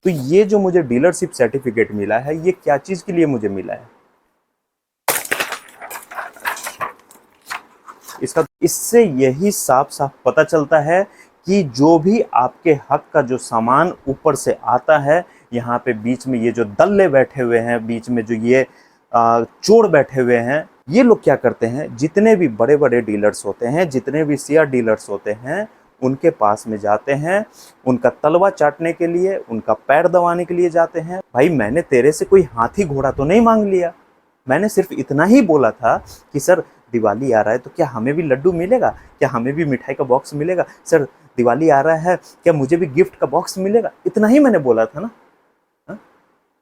तो ये जो मुझे डीलरशिप सर्टिफिकेट मिला है, ये क्या चीज के लिए मुझे मिला है, इससे यही साफ साफ पता चलता है कि जो भी आपके हक का जो सामान ऊपर से आता है, यहाँ पे बीच में ये जो दल्ले बैठे हुए हैं, बीच में जो ये चोर बैठे हुए हैं, ये लोग क्या करते हैं, जितने भी बड़े बड़े डीलर्स होते हैं, जितने भी शेयर डीलर्स होते हैं, उनके पास में जाते हैं, उनका तलवा चाटने के लिए, उनका पैर दबाने के लिए जाते हैं। भाई मैंने तेरे से कोई हाथी घोड़ा तो नहीं मांग लिया, मैंने सिर्फ इतना ही बोला था कि सर दिवाली आ रहा है तो क्या हमें भी लड्डू मिलेगा, क्या हमें भी मिठाई का बॉक्स मिलेगा, सर दिवाली आ रहा है क्या मुझे भी गिफ्ट का बॉक्स मिलेगा, इतना ही मैंने बोला था ना। हा?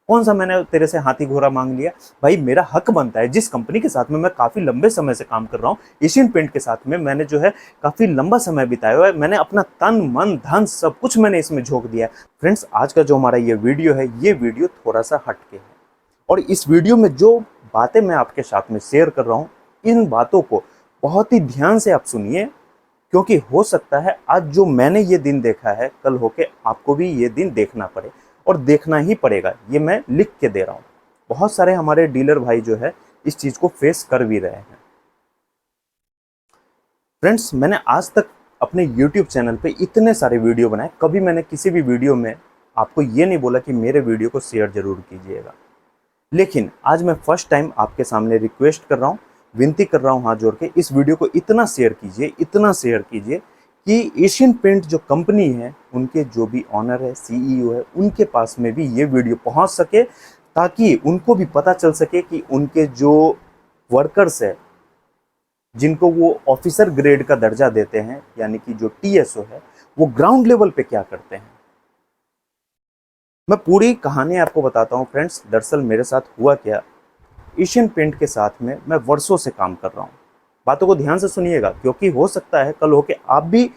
कौन सा मैंने तेरे से हाथी घोड़ा मांग लिया। भाई मेरा हक बनता है, जिस कंपनी के साथ में मैं काफी लंबे समय से काम कर रहा हूँ, एशियन पेंट के साथ में मैंने जो है काफी लंबा समय बिताया हुआ है, मैंने अपना तन मन धन सब कुछ मैंने इसमें झोंक दिया है। फ्रेंड्स आज का जो हमारा ये वीडियो है, ये वीडियो थोड़ा सा हटके है, और इस वीडियो में जो बातें मैं आपके साथ में शेयर कर रहा हूँ, इन बातों को बहुत ही ध्यान से आप सुनिए, क्योंकि हो सकता है आज जो मैंने ये दिन देखा है, कल होके आपको भी ये दिन देखना पड़े, और देखना ही पड़ेगा, ये मैं लिख के दे रहा हूँ। बहुत सारे हमारे डीलर भाई जो है इस चीज को फेस कर भी रहे हैं। फ्रेंड्स मैंने आज तक अपने YouTube चैनल पे इतने सारे वीडियो बनाए, कभी मैंने किसी भी वीडियो में आपको ये नहीं बोला कि मेरे वीडियो को शेयर जरूर कीजिएगा, लेकिन आज मैं फर्स्ट टाइम आपके सामने रिक्वेस्ट कर रहा हूँ, विनती कर रहा हूँ हाथ जोड़ के, इस वीडियो को इतना शेयर कीजिए, इतना शेयर कीजिए कि एशियन पेंट जो कंपनी है, उनके जो भी ऑनर है, CEO है, उनके पास में भी ये वीडियो पहुंच सके, ताकि उनको भी पता चल सके कि उनके जो वर्कर्स है, जिनको वो ऑफिसर ग्रेड का दर्जा देते हैं, यानी कि जो TSO है, वो ग्राउंड लेवल पे क्या करते हैं। मैं पूरी कहानी आपको बताता हूँ फ्रेंड्स। दरअसल मेरे साथ हुआ क्या, एशियन पेंट के साथ में मैं वर्षों से काम कर रहा हूँ। बातों को ध्यान से सुनिएगा, क्योंकि हो सकता है कल होके आप भी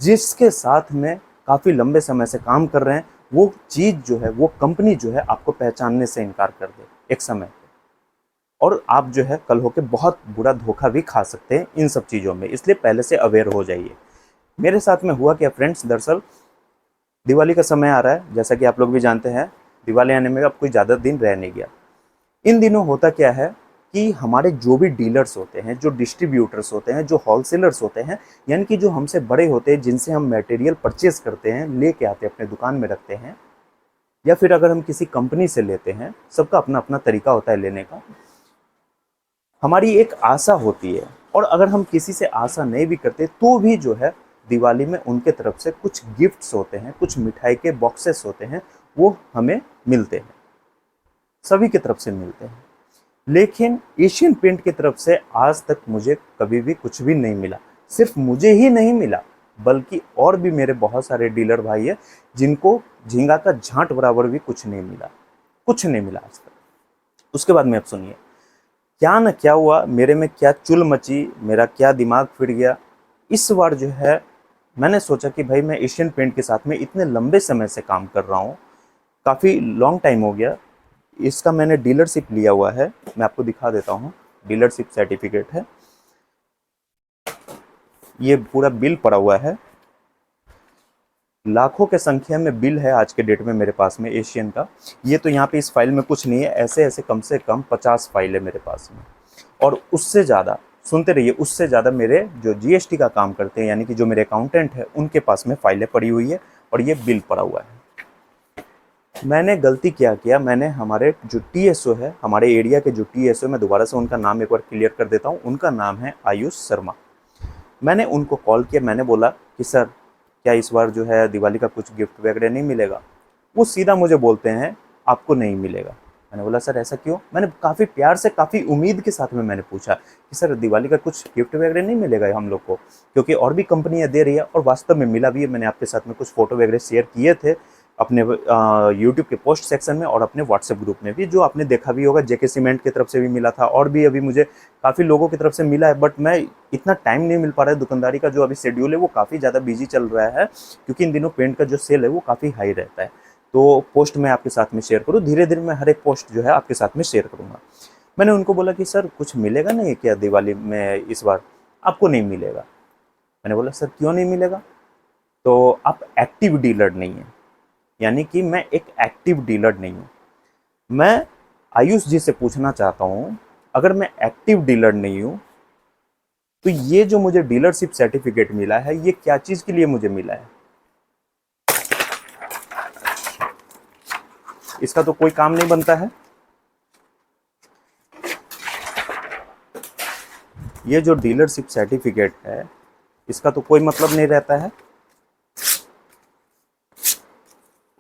जिसके साथ में काफ़ी लंबे समय से काम कर रहे हैं, वो चीज़ जो है, वो कंपनी जो है, आपको पहचानने से इनकार कर दे एक समय पे, और आप जो है कल होके बहुत बुरा धोखा भी खा सकते हैं इन सब चीज़ों में। इसलिए पहले से अवेयर हो जाइए। मेरे साथ में हुआ क्या फ्रेंड्स, दरअसल दिवाली का समय आ रहा है, जैसा कि आप लोग भी जानते हैं, दिवाली आने में अब कोई ज़्यादा दिन रह नहीं गया। इन दिनों होता क्या है कि हमारे जो भी डीलर्स होते हैं, जो डिस्ट्रीब्यूटर्स होते हैं, जो होलसेलर्स होते हैं, यानी कि जो हमसे बड़े होते हैं, जिनसे हम मटेरियल परचेज करते हैं, लेके आते हैं, अपने दुकान में रखते हैं, या फिर अगर हम किसी कंपनी से लेते हैं, सबका अपना अपना तरीका होता है लेने का। हमारी एक आशा होती है, और अगर हम किसी से आशा नहीं भी करते तो भी जो है दिवाली में उनके तरफ से कुछ गिफ्ट्स होते हैं, कुछ मिठाई के बॉक्सेस होते हैं, वो हमें मिलते हैं, सभी की तरफ से मिलते हैं। लेकिन एशियन पेंट की तरफ से आज तक मुझे कभी भी कुछ भी नहीं मिला। सिर्फ मुझे ही नहीं मिला, बल्कि और भी मेरे बहुत सारे डीलर भाई है, जिनको झींगा का झांट बराबर भी कुछ नहीं मिला, कुछ नहीं मिला आज तक। उसके बाद में अब सुनिए क्या न क्या हुआ, मेरे में क्या चुल मची, मेरा क्या दिमाग फिर गया। इस बार जो है मैंने सोचा कि भाई मैं एशियन पेंट के साथ में इतने लंबे समय से काम कर रहा हूँ, काफ़ी लॉन्ग टाइम हो गया, इसका मैंने डीलरशिप लिया हुआ है, मैं आपको दिखा देता हूँ, डीलरशिप सर्टिफिकेट है, ये पूरा बिल पड़ा हुआ है, लाखों के संख्या में बिल है आज के डेट में मेरे पास में एशियन का। ये तो यहाँ पे इस फाइल में कुछ नहीं है, ऐसे ऐसे कम से कम 50 फाइल है मेरे पास में, और उससे ज़्यादा, सुनते रहिए, उससे ज़्यादा मेरे जो GST का काम करते हैं, यानी कि जो मेरे अकाउंटेंट है, उनके पास में फाइलें पड़ी हुई है, और ये बिल पड़ा हुआ है। मैंने गलती क्या किया, मैंने हमारे जो TSO है, हमारे एरिया के जो TSO, मैं दोबारा से उनका नाम एक बार क्लियर कर देता हूँ, उनका नाम है आयुष शर्मा। मैंने उनको कॉल किया, मैंने बोला कि सर क्या इस बार जो है दिवाली का कुछ गिफ्ट वगैरह नहीं मिलेगा। वो सीधा मुझे बोलते हैं आपको नहीं मिलेगा। मैंने बोला सर ऐसा क्यों। मैंने काफ़ी प्यार से, काफ़ी उम्मीद के साथ में मैंने पूछा कि सर दिवाली का कुछ गिफ्ट वगैरह नहीं मिलेगा हम लोग को, क्योंकि और भी कंपनियां दे रही है, और वास्तव में मिला भी है। मैंने आपके साथ में कुछ फ़ोटो वगैरह शेयर किए थे अपने यूट्यूब के पोस्ट सेक्शन में और अपने व्हाट्सएप ग्रुप में भी, जो आपने देखा भी होगा। JK सीमेंट की तरफ से भी मिला था, और भी अभी मुझे काफ़ी लोगों की तरफ से मिला है, बट मैं इतना टाइम नहीं मिल पा रहा है, दुकानदारी का जो अभी शेड्यूल है वो काफ़ी ज़्यादा बिजी चल रहा है, क्योंकि इन दिनों पेंट का जो सेल है वो काफ़ी हाई रहता है। तो पोस्ट मैं आपके साथ में शेयर करूँ, धीरे धीरे मैं हर एक पोस्ट जो है आपके साथ में शेयर करूँगा। मैंने उनको बोला कि सर कुछ मिलेगा नहीं क्या दिवाली में इस बार। आपको नहीं मिलेगा। मैंने बोला सर क्यों नहीं मिलेगा। तो आप एक्टिव डीलर नहीं है। यानी कि मैं एक एक्टिव डीलर नहीं हूँ। मैं आयुष जी से पूछना चाहता हूँ, अगर मैं एक्टिव डीलर नहीं हूँ तो ये जो मुझे डीलरशिप सर्टिफिकेट मिला है ये क्या चीज़ के लिए मुझे मिला है? इसका तो कोई काम नहीं बनता है। ये जो डीलरशिप सर्टिफिकेट है इसका तो कोई मतलब नहीं रहता है।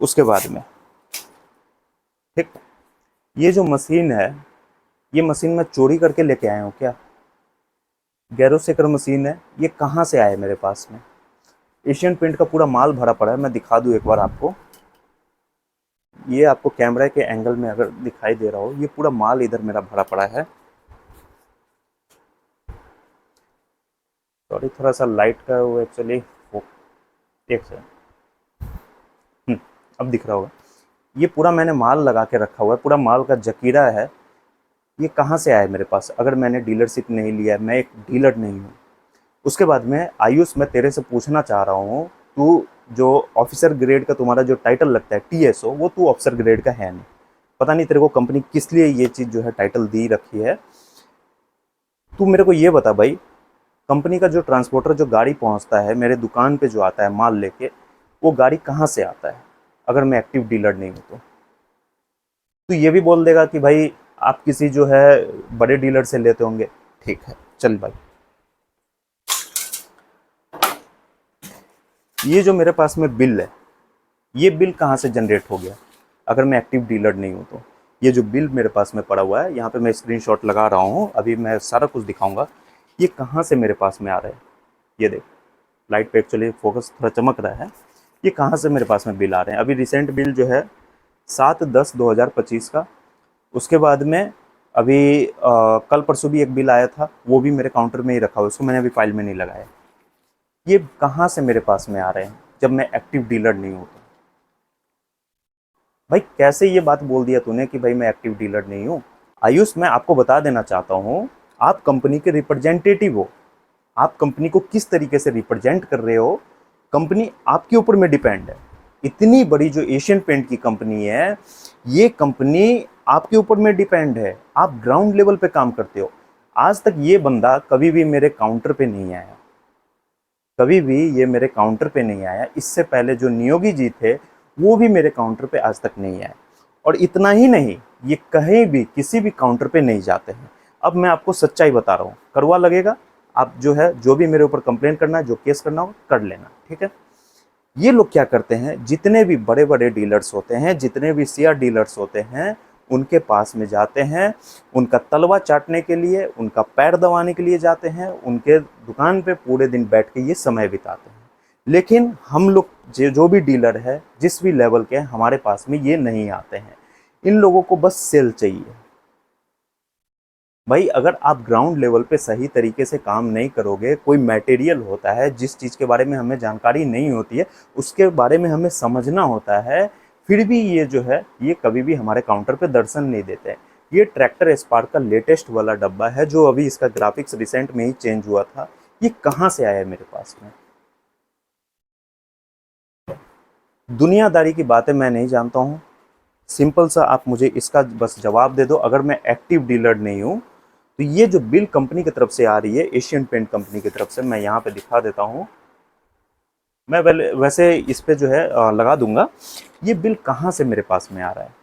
उसके बाद में ठीक, ये जो मशीन है ये मशीन मैं चोरी करके लेके आया हूँ क्या? गैरोसेकर मशीन है, ये कहाँ से आया मेरे पास में? एशियन पेंट का पूरा माल भरा पड़ा है। मैं दिखा दूँ एक बार आपको, ये आपको कैमरा के एंगल में अगर दिखाई दे रहा हो, ये पूरा माल इधर मेरा भरा पड़ा है। सॉरी, थोड़ा सा लाइट का वो एक्चुअली, एक सेकंड, अब दिख रहा होगा। ये पूरा मैंने माल लगा के रखा हुआ है, पूरा माल का जकीरा है। ये कहाँ से आया मेरे पास अगर मैंने डीलरशिप नहीं लिया है, मैं एक डीलर नहीं हूँ। उसके बाद में आयुष, मैं तेरे से पूछना चाह रहा हूँ, तू जो ऑफिसर ग्रेड का तुम्हारा जो टाइटल लगता है टीएसओ, वो तू ऑफिसर ग्रेड का है नहीं। पता नहीं तेरे को कंपनी किस लिए ये चीज़ जो है टाइटल दी रखी है। तू मेरे को ये बता भाई, कंपनी का जो ट्रांसपोर्टर जो गाड़ी पहुंचता है मेरे दुकान पे जो आता है माल लेके, वो गाड़ी कहाँ से आता है अगर मैं एक्टिव डीलर नहीं हूँ तो? तू ये भी बोल देगा कि भाई आप किसी जो है बड़े डीलर से लेते होंगे। ठीक है, चल भाई, ये जो मेरे पास में बिल है, ये बिल कहाँ से जनरेट हो गया अगर मैं एक्टिव डीलर नहीं हूँ तो? ये जो बिल मेरे पास में पड़ा हुआ है, यहाँ पे मैं स्क्रीनशॉट लगा रहा हूँ, अभी मैं सारा कुछ दिखाऊंगा। ये कहाँ से मेरे पास में आ रहा है? ये देख, लाइट पे एक्चुअली फोकस थोड़ा चमक रहा है। ये कहाँ से मेरे पास में बिल आ रहे हैं? अभी रिसेंट बिल जो है 7/10/2025 का। उसके बाद में अभी कल परसों भी एक बिल आया था, वो भी मेरे काउंटर में ही रखा हुआ, उसको मैंने अभी फाइल में नहीं लगाया। ये कहाँ से मेरे पास में आ रहे हैं जब मैं एक्टिव डीलर नहीं हूँ तो? भाई कैसे ये बात बोल दिया तूने कि भाई मैं एक्टिव डीलर नहीं हूँ? आयुष, मैं आपको बता देना चाहता हूँ, आप कंपनी के रिप्रेजेंटेटिव हो। आप कंपनी को किस तरीके से रिप्रेजेंट कर रहे हो, कंपनी आपके ऊपर में डिपेंड है। इतनी बड़ी जो एशियन पेंट की कंपनी है, ये कंपनी आपके ऊपर में डिपेंड है। आप ग्राउंड लेवल पे काम करते हो। आज तक ये बंदा कभी भी मेरे काउंटर पे नहीं आया, कभी भी ये मेरे काउंटर पे नहीं आया। इससे पहले जो नियोगी जी थे वो भी मेरे काउंटर पे आज तक नहीं आए। और इतना ही नहीं, ये कहीं भी किसी भी काउंटर पे नहीं जाते हैं। अब मैं आपको सच्चाई बता रहा हूँ, कड़वा लगेगा, आप जो है जो भी मेरे ऊपर कंप्लेन करना है, जो केस करना हो कर लेना, ठीक है। ये लोग क्या करते हैं, जितने भी बड़े बड़े डीलर्स होते हैं, जितने भी शेयर डीलर्स होते हैं, उनके पास में जाते हैं, उनका तलवा चाटने के लिए, उनका पैर दबाने के लिए जाते हैं, उनके दुकान पे पूरे दिन बैठ के ये समय बिताते हैं। लेकिन हम लोग जो भी डीलर है, जिस भी लेवल के हैं, हमारे पास में ये नहीं आते हैं। इन लोगों को बस सेल चाहिए। भाई अगर आप ग्राउंड लेवल पे सही तरीके से काम नहीं करोगे, कोई मटेरियल होता है जिस चीज़ के बारे में हमें जानकारी नहीं होती है, उसके बारे में हमें समझना होता है, फिर भी ये जो है ये कभी भी हमारे काउंटर पे दर्शन नहीं देते हैं। ये ट्रैक्टर स्पार्क का लेटेस्ट वाला डब्बा है, जो अभी इसका ग्राफिक्स रिसेंट में ही चेंज हुआ था। ये कहाँ से आया है मेरे पास में? दुनियादारी की बातें मैं नहीं जानता हूँ। सिंपल सा आप मुझे इसका बस जवाब दे दो, अगर मैं एक्टिव डीलर नहीं हूँ तो ये जो बिल कंपनी की तरफ से आ रही है, एशियन पेंट कंपनी की तरफ से, मैं यहाँ पे दिखा देता हूँ। मैं वैसे इस पे जो है लगा दूंगा। ये बिल कहाँ से मेरे पास में आ रहा है?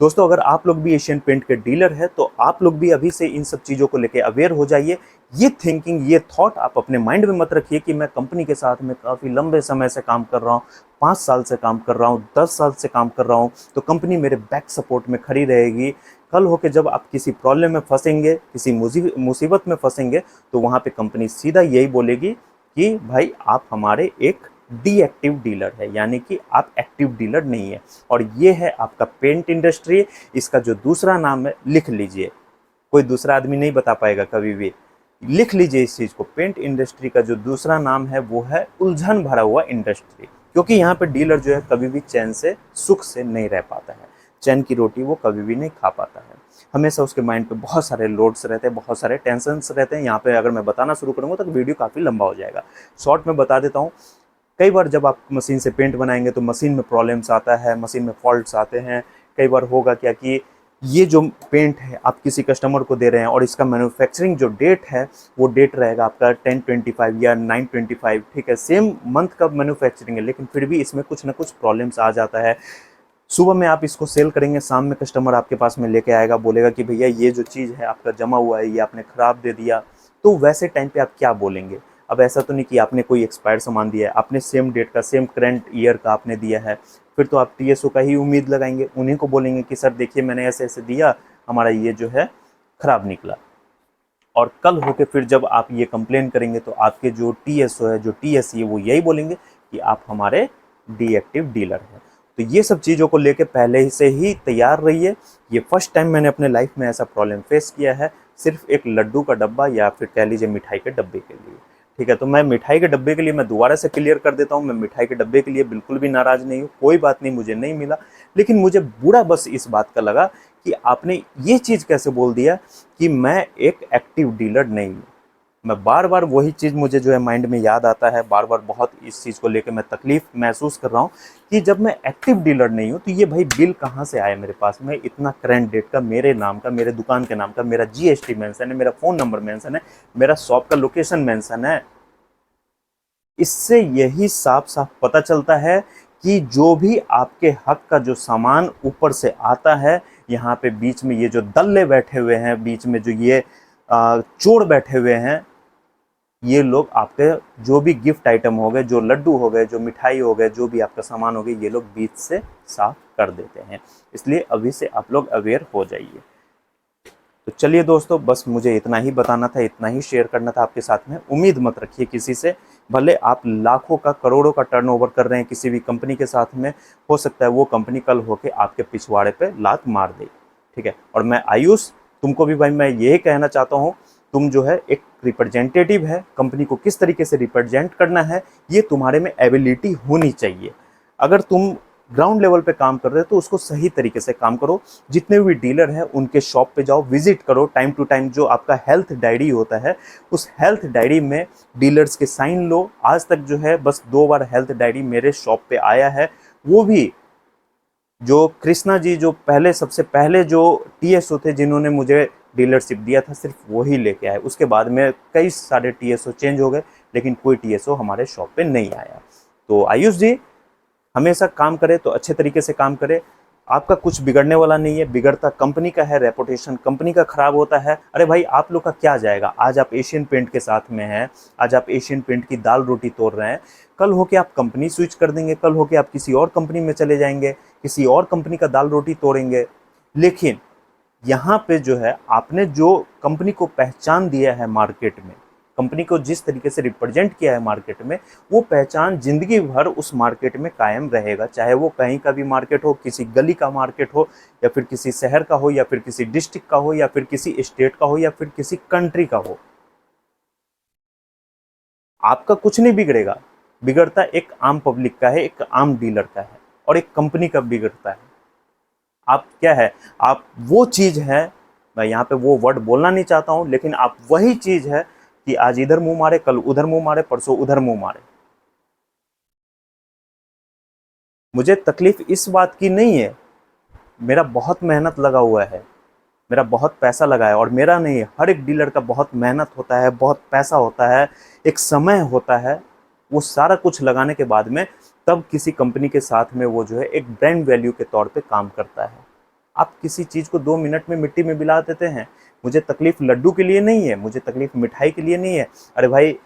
दोस्तों, अगर आप लोग भी एशियन पेंट के डीलर हैं तो आप लोग भी अभी से इन सब चीज़ों को लेके अवेयर हो जाइए। ये थिंकिंग, ये थॉट आप अपने माइंड में मत रखिए कि मैं कंपनी के साथ में काफ़ी लंबे समय से काम कर रहा हूँ, 5 साल से काम कर रहा हूँ, 10 साल से काम कर रहा हूँ, तो कंपनी मेरे बैक सपोर्ट में खड़ी रहेगी। कल होके जब आप किसी प्रॉब्लम में फंसेंगे, किसी मुसीबत में फंसेंगे, तो वहाँ पे कंपनी सीधा यही बोलेगी कि भाई आप हमारे एक डीएक्टिव डीलर है, यानी कि आप एक्टिव डीलर नहीं है। और ये है आपका पेंट इंडस्ट्री। इसका जो दूसरा नाम है, लिख लीजिए, कोई दूसरा आदमी नहीं बता पाएगा कभी भी। लिख लीजिए इस चीज़ को, पेंट इंडस्ट्री का जो दूसरा नाम है वो है उलझन भरा हुआ इंडस्ट्री। क्योंकि यहाँ पे डीलर जो है कभी भी चैन से, सुख से नहीं रह पाता है। चैन की रोटी वो कभी भी नहीं खा पाता है। हमेशा उसके माइंड पे बहुत सारे लोड्स रहते हैं, बहुत सारे टेंशन्स रहते हैं। यहाँ पे अगर मैं बताना शुरू करूँगा तो वीडियो काफ़ी लंबा हो जाएगा। शॉर्ट में बता देता हूँ। कई बार जब आप मशीन से पेंट बनाएंगे तो मशीन में प्रॉब्लम्स आता है, मशीन में फॉल्ट्स आते हैं। कई बार होगा क्या कि ये जो पेंट है आप किसी कस्टमर को दे रहे हैं और इसका मैन्युफैक्चरिंग जो डेट है वो डेट रहेगा आपका 10/25 या 9/25, ठीक है, सेम मंथ का मैन्युफैक्चरिंग है, लेकिन फिर भी इसमें कुछ ना कुछ प्रॉब्लम्स आ जाता है। सुबह में आप इसको सेल करेंगे, शाम में कस्टमर आपके पास में लेके आएगा, बोलेगा कि भैया ये जो चीज़ है आपका जमा हुआ है ये आपने ख़राब दे दिया। तो वैसे टाइम पे आप क्या बोलेंगे? अब ऐसा तो नहीं कि आपने कोई एक्सपायर सामान दिया है, आपने सेम डेट का, सेम करंट ईयर का आपने दिया है, फिर तो आप टीएसओ का ही उम्मीद लगाएंगे, उन्हीं को बोलेंगे कि सर देखिए मैंने ऐसे ऐसे दिया, हमारा ये जो है ख़राब निकला। और कल होके फिर जब आप ये कंप्लेन करेंगे तो आपके जो टीएसओ है, जो टीएससी है, वो यही बोलेंगे कि आप हमारे डीएक्टिव डीलर हैं। तो ये सब चीज़ों को लेके पहले से ही तैयार रहिए। ये फर्स्ट टाइम मैंने अपने लाइफ में ऐसा प्रॉब्लम फेस किया है, सिर्फ एक लड्डू का डब्बा या फिर कह लीजिए मिठाई के डब्बे के लिए। ठीक है, तो मैं मिठाई के डब्बे के लिए मैं दोबारा से क्लियर कर देता हूँ, मैं मिठाई के डब्बे के लिए बिल्कुल भी नाराज़ नहीं हूँ, कोई बात नहीं, मुझे नहीं मिला। लेकिन मुझे बुरा बस इस बात का लगा कि आपने ये चीज़ कैसे बोल दिया कि मैं एक एक्टिव डीलर नहीं हूँ। मैं बार बार वही चीज़ मुझे जो है माइंड में याद आता है, बार बार बहुत इस चीज़ को लेकर मैं तकलीफ महसूस कर रहा हूँ कि जब मैं एक्टिव डीलर नहीं हूँ तो ये भाई बिल कहाँ से आया मेरे पास में, इतना करंट डेट का, मेरे नाम का, मेरे दुकान के नाम का, मेरा जीएसटी मेंशन है, मेरा फ़ोन नंबर मेंशन है, मेरा शॉप का लोकेशन मेंशन है। इससे यही साफ साफ पता चलता है कि जो भी आपके हक का जो सामान ऊपर से आता है, यहाँ पे बीच में ये जो दल्ले बैठे हुए हैं, बीच में जो ये चोर बैठे हुए हैं, ये लोग आपके जो भी गिफ्ट आइटम हो गए, जो लड्डू हो गए, जो मिठाई हो गए, जो भी आपका सामान हो गया, ये लोग बीच से साफ कर देते हैं। इसलिए अभी से आप लोग अवेयर हो जाइए। तो चलिए दोस्तों, बस मुझे इतना ही बताना था, इतना ही शेयर करना था आपके साथ में। उम्मीद मत रखिए किसी से, भले आप लाखों का, करोड़ों का टर्नओवर कर रहे हैं किसी भी कंपनी के साथ में, हो सकता है वो कंपनी कल होके आपके पिछवाड़े पे लात मार दे। ठीक है, और मैं आयुष, तुमको भी भाई मैं यही कहना चाहता हूँ, तुम जो है एक रिप्रेजेंटेटिव है, कंपनी को किस तरीके से रिप्रेजेंट करना है ये तुम्हारे में एबिलिटी होनी चाहिए। अगर तुम ग्राउंड लेवल पे काम कर रहे हो तो उसको सही तरीके से काम करो। जितने भी डीलर हैं उनके शॉप पे जाओ, विजिट करो, टाइम टू टाइम जो आपका हेल्थ डायरी होता है उस हेल्थ डायरी में डीलर्स के साइन लो। आज तक जो है बस 2 बार हेल्थ डायरी मेरे शॉप पे आया है, वो भी जो कृष्णा जी, जो पहले सबसे पहले जो टीएसओ थे जिन्होंने मुझे डीलरशिप दिया था, सिर्फ वही लेके आए। उसके बाद में कई सारे टीएसओ चेंज हो गए, लेकिन कोई टीएसओ हमारे शॉप पे नहीं आया। तो आयुष जी, हमेशा काम करे तो अच्छे तरीके से काम करे, आपका कुछ बिगड़ने वाला नहीं है, बिगड़ता कंपनी का है, रेपुटेशन कंपनी का खराब होता है। अरे भाई आप लोग का क्या जाएगा, आज आप एशियन पेंट के साथ में हैं, आज आप एशियन पेंट की दाल रोटी तोड़ रहे हैं, कल होके आप कंपनी स्विच कर देंगे, कल होके आप किसी और कंपनी में चले जाएंगे, किसी और कंपनी का दाल रोटी तोड़ेंगे। लेकिन यहाँ पे जो है आपने जो कंपनी को पहचान दिया है मार्केट में, कंपनी को जिस तरीके से रिप्रेजेंट किया है मार्केट में, वो पहचान जिंदगी भर उस मार्केट में कायम रहेगा। चाहे वो कहीं का भी मार्केट हो, किसी गली का मार्केट हो, या फिर किसी शहर का हो, या फिर किसी डिस्ट्रिक्ट का हो, या फिर किसी स्टेट का हो, या फिर किसी कंट्री का हो, आपका कुछ नहीं बिगड़ेगा। बिगड़ता एक आम पब्लिक का है, एक आम डीलर का है, और एक कंपनी का बिगड़ता है। आप क्या है, आप वो चीज़ है, मैं यहाँ पे वो वर्ड बोलना नहीं चाहता हूँ, लेकिन आप वही चीज़ है कि आज इधर मुंह मारे, कल उधर मुंह मारे, परसों उधर मुंह मारे। मुझे तकलीफ इस बात की नहीं है, मेरा बहुत मेहनत लगा हुआ है, मेरा बहुत पैसा लगा है, और मेरा नहीं है, हर एक डीलर का बहुत मेहनत होता है, बहुत पैसा होता है, एक समय होता है, वो सारा कुछ लगाने के बाद में तब किसी कंपनी के साथ में वो जो है एक ब्रांड वैल्यू के तौर पे काम करता है। आप किसी चीज़ को 2 मिनट में मिट्टी में मिला देते हैं। मुझे तकलीफ लड्डू के लिए नहीं है, मुझे तकलीफ मिठाई के लिए नहीं है। अरे भाई,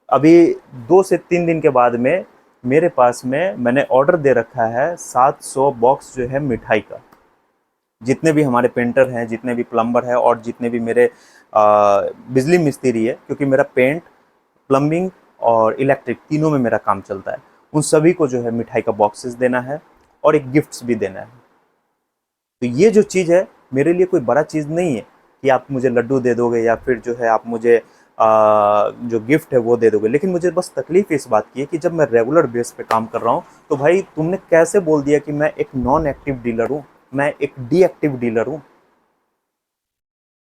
अभी 2 से 3 दिन के बाद में मेरे पास में मैंने ऑर्डर दे रखा है 700 बॉक्स जो है मिठाई का। जितने भी हमारे पेंटर हैं, जितने भी प्लम्बर हैं, और जितने भी मेरे बिजली मिस्त्री है, क्योंकि मेरा पेंट, प्लम्बिंग और इलेक्ट्रिक तीनों में मेरा काम चलता है, उन सभी को जो है मिठाई का बॉक्सेस देना है और एक गिफ्ट्स भी देना है। तो ये जो चीज़ है मेरे लिए कोई बड़ा चीज़ नहीं है कि आप मुझे लड्डू दे दोगे या फिर जो है आप मुझे जो गिफ्ट है वो दे दोगे। लेकिन मुझे बस तकलीफ इस बात की है कि जब मैं रेगुलर बेस पे काम कर रहा हूँ तो भाई तुमने कैसे बोल दिया कि मैं एक नॉन एक्टिव डीलर हूँ, मैं एक डीएक्टिव डीलर हूँ।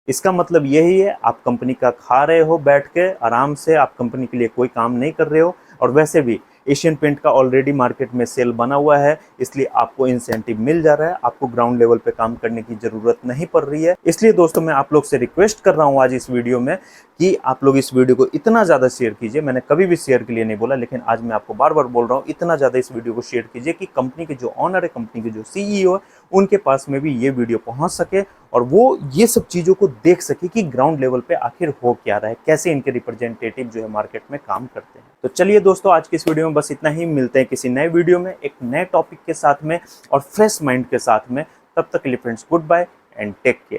इसका मतलब यही है आप कंपनी का खा रहे हो बैठ के आराम से, आप कंपनी के लिए कोई काम नहीं कर रहे हो। और वैसे भी एशियन पेंट का ऑलरेडी मार्केट में सेल बना हुआ है, इसलिए आपको इंसेंटिव मिल जा रहा है, आपको ग्राउंड लेवल पे काम करने की जरूरत नहीं पड़ रही है। इसलिए दोस्तों मैं आप लोग से रिक्वेस्ट कर रहा हूं आज इस वीडियो में कि आप लोग इस वीडियो को इतना ज़्यादा शेयर कीजिए। मैंने कभी भी शेयर के लिए नहीं बोला, लेकिन आज मैं आपको बार बार बोल रहा हूँ, इतना ज़्यादा इस वीडियो को शेयर कीजिए कि कंपनी के जो ऑनर है, कंपनी के जो सीईओ है, उनके पास में भी ये वीडियो पहुंच सके और वो ये सब चीज़ों को देख सके कि ग्राउंड लेवल पे आखिर हो क्या रहा है, कैसे इनके रिप्रेजेंटेटिव जो है मार्केट में काम करते हैं। तो चलिए दोस्तों, आज की इस वीडियो में बस इतना ही। मिलते हैं किसी नए वीडियो में एक नए टॉपिक के साथ में और फ्रेश माइंड के साथ में। तब तक के लिए friends, good bye and take care.